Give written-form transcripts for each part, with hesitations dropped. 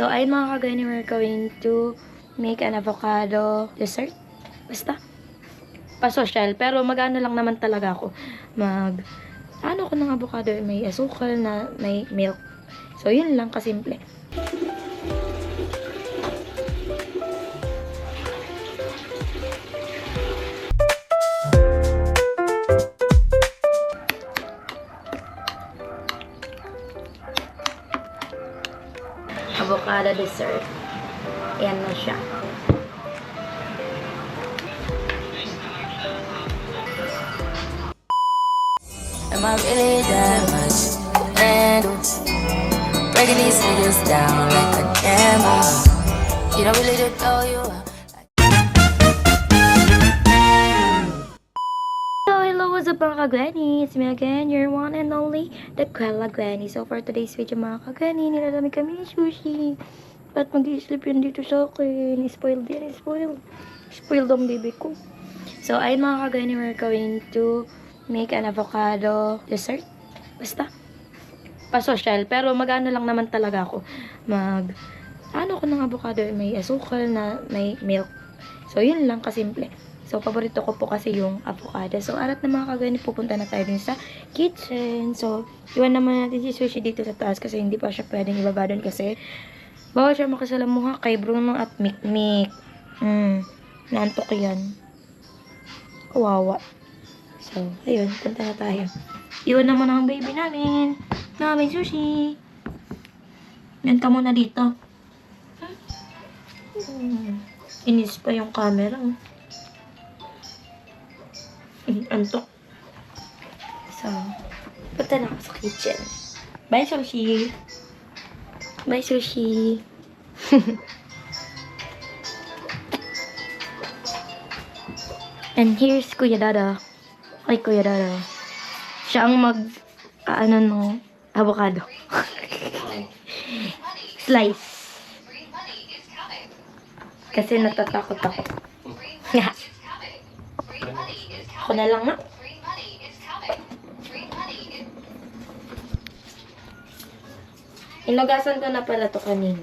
So, ayun mga kagani, we're going to make an avocado dessert. Basta, pa-social. Pero mag-ano lang naman talaga ako. Ano ko ng avocado, may asukal na may milk. So, yun lang kasimple. Avocado dessert. Ayan na siya. Am I really that much? And breaking these niggas down like a camel. You don't really know you. Hello, what's up mga kagani? It's me again, your one and only, the Quella Granny. So for today's video mga kagani, nilalamig kami ng sushi. Ba't mag-i-sleep yun dito sa akin? Spoiled yan, spoiled. Spoiled ang baby ko. So ayun mga kagani, we're going to make an avocado dessert. Basta, pa-social. Pero mag-ano lang naman talaga ako. Ano ko ng avocado, may asukal na may milk. So yun lang kasimple. So, paborito ko po kasi yung avocado. So, arat na mga kagani, pupunta na tayo din sa kitchen. So, iwan naman natin si sushi dito sa taas kasi hindi pa siya pwedeng ibaba doon kasi bawal siya makasalamuha kay Bruno at Mikmik. Naantok yan. Kawawa. So, ayun, punta na tayo. Iwan naman ang baby namin. Namin sushi. Yan ka muna dito. Inis pa yung camera. Antok. So, punta na ako sa kitchen. Bye, sushi! Bye, sushi! And here's Kuya Dada. Ay, Kuya Dada. Siya ang ng avocado. Slice. Kasi natatakot ako. Ako na lang na. Inugasan ko na pala to kanina.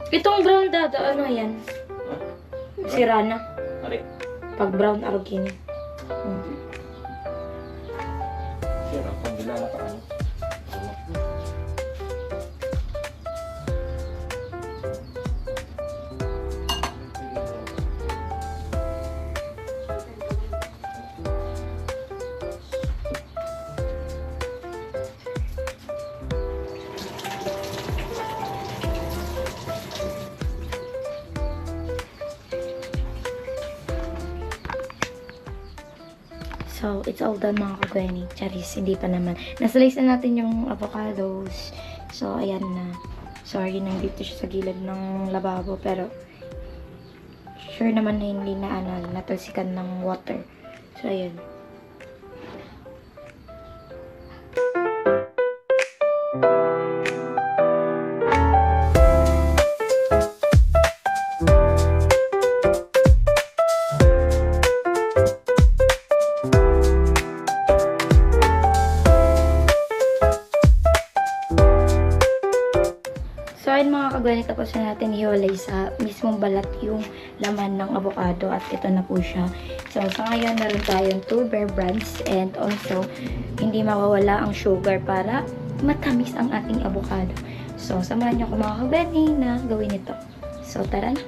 Itong brown dada, ano yan? Sira na. Pag brown, arugini. Sira, kung bilala ka ano? So, it's all done mga kagani. Charis, hindi pa naman. Nasalice na natin yung avocados. So, ayan na. Sorry, nandito siya sa gilid ng lababo. Pero, sure naman na hindi na natalsikan ng water. So, ayan. So, ayun mga kagani, tapos na natin hiwalay sa mismong balat yung laman ng avocado at ito na po siya. So, sa ngayon, meron tayong 2 Bear Brands and also, hindi mawawala ang sugar para matamis ang ating avocado. So, samahan niyo ako mga ka-Gwenny na gawin ito. So, tara na!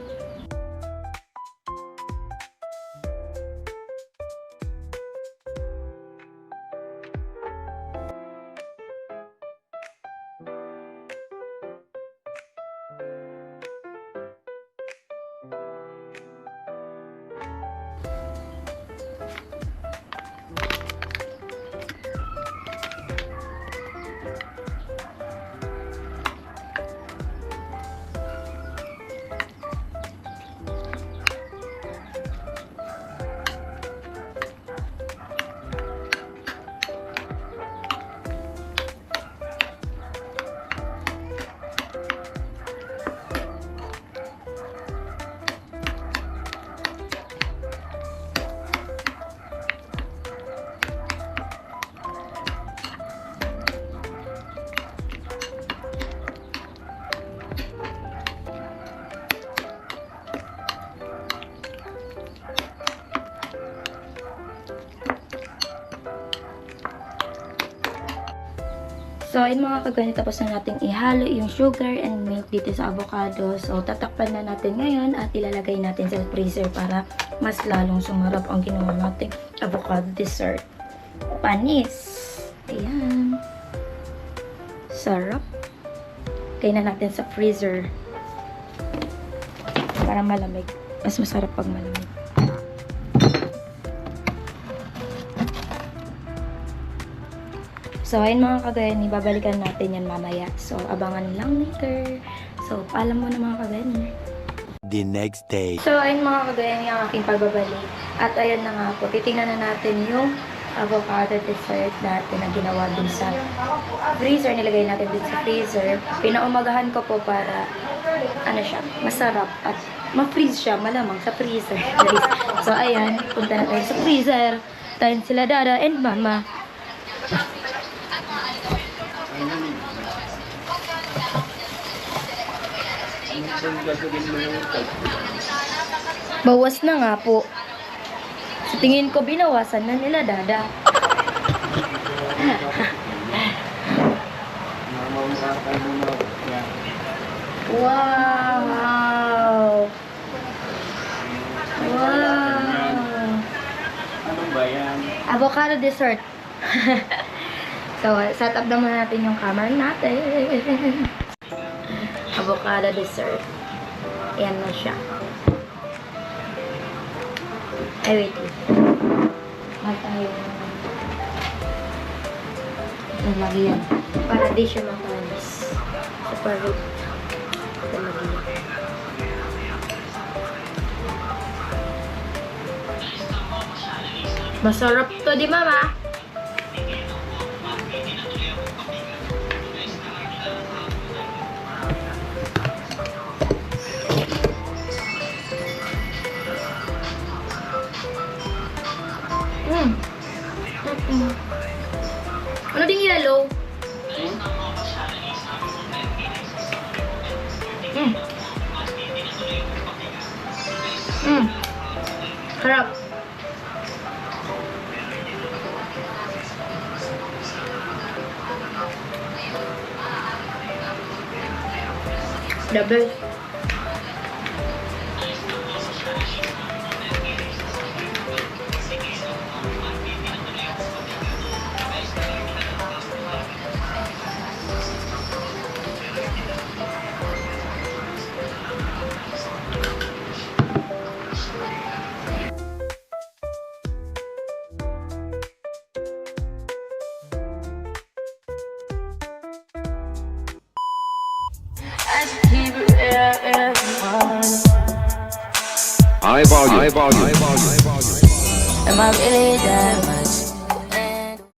So, ayun mga ka-Gwenny, tapos na natin ihalo yung sugar and milk dito sa avocado. So, tatakpan na natin ngayon at ilalagay natin sa freezer para mas lalong sumarap ang ginawa nating avocado dessert. Panis! Ayan. Sarap. Lagay na natin sa freezer para malamig. Mas masarap pag malamig. So, ayun mga ka-Gwenny, babalikan natin yan mamaya. So, abangan lang later. So, paalam muna mga ka-Gwenny. The next day. So, ayun mga ka-Gwenny, ang aking pagbabalik. At ayun na nga po, titingnan na natin yung avocado dessert natin na ginawa dun sa freezer. Nilagay natin dun sa freezer. Pinaumagahan ko po para, ano siya, masarap at ma-freeze siya, malamang sa freezer. So, ayan, punta na tayo sa freezer. Tayo sila Dada and Mama. Bawas na nga po. Sa tingin ko, binawasan na nila Dada. Wow! Wow! Anong ba yan? Avocado dessert. So, set up naman natin yung camera natin. Avocado dessert. Ayan na siya. Ay, wait. Mahal tayo. Nalagyan. Para di siya matalis. Super root. Nalagyan. Masarap to, di Mama? Ano ding yellow? Harap. The best. High volume. Am I really that much?